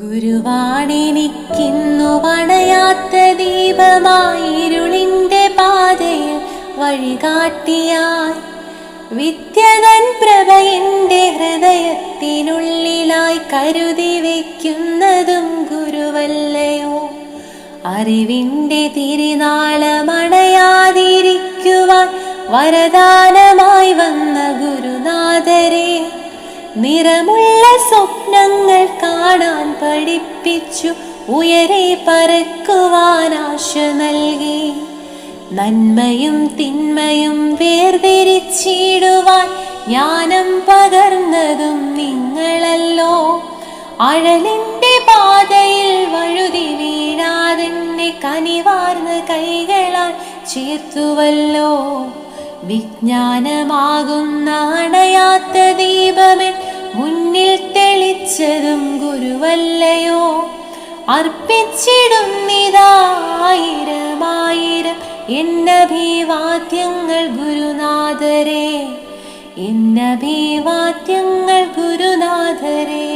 ഗുരുവാണെനിക്കിന്നു വണയാത്ത ദീപമായിരുളിന്റെ പാതയിൽ വഴികാട്ടിയായി വിദ്യതൻ പ്രഭ എൻ്റെ ഹൃദയത്തിനുള്ളിലായി കരുതി വയ്ക്കുന്നതും ഗുരുവല്ലയോ. അറിവിൻ്റെ തിരുനാളമണയാതിരിക്കുവാൻ വരദാനമായി വന്ന ഗുരുനാഥരെ, നിറമുള്ള സ്വപ്നങ്ങൾ കാണാൻ പഠിപ്പിച്ചു ഉയരെ പറക്കുവാൻ ആശ നൽകി. നന്മയും തിന്മയും വേർതിരിച്ചിടുവാൻ ജ്ഞാനം പകർന്നതും നിങ്ങളല്ലോ. അഴലിൻ്റെ പാതയിൽ വഴുതി വീഴാതെന്നെ കനിവാർന്ന കൈകളാൽ ചേർത്തുവല്ലോ. വിജ്ഞാനമാകുന്ന അണയാത്ത ദീപമൻ മുന്നിൽ തെളിച്ചതും ഗുരുവല്ലയോ. അർപ്പിച്ചിടുന്നിതായിരമായിരം എന്നഭിവാദ്യങ്ങൾ ഗുരുനാഥരെ, എന്നഭിവാദ്യങ്ങൾ ഗുരുനാഥരെ.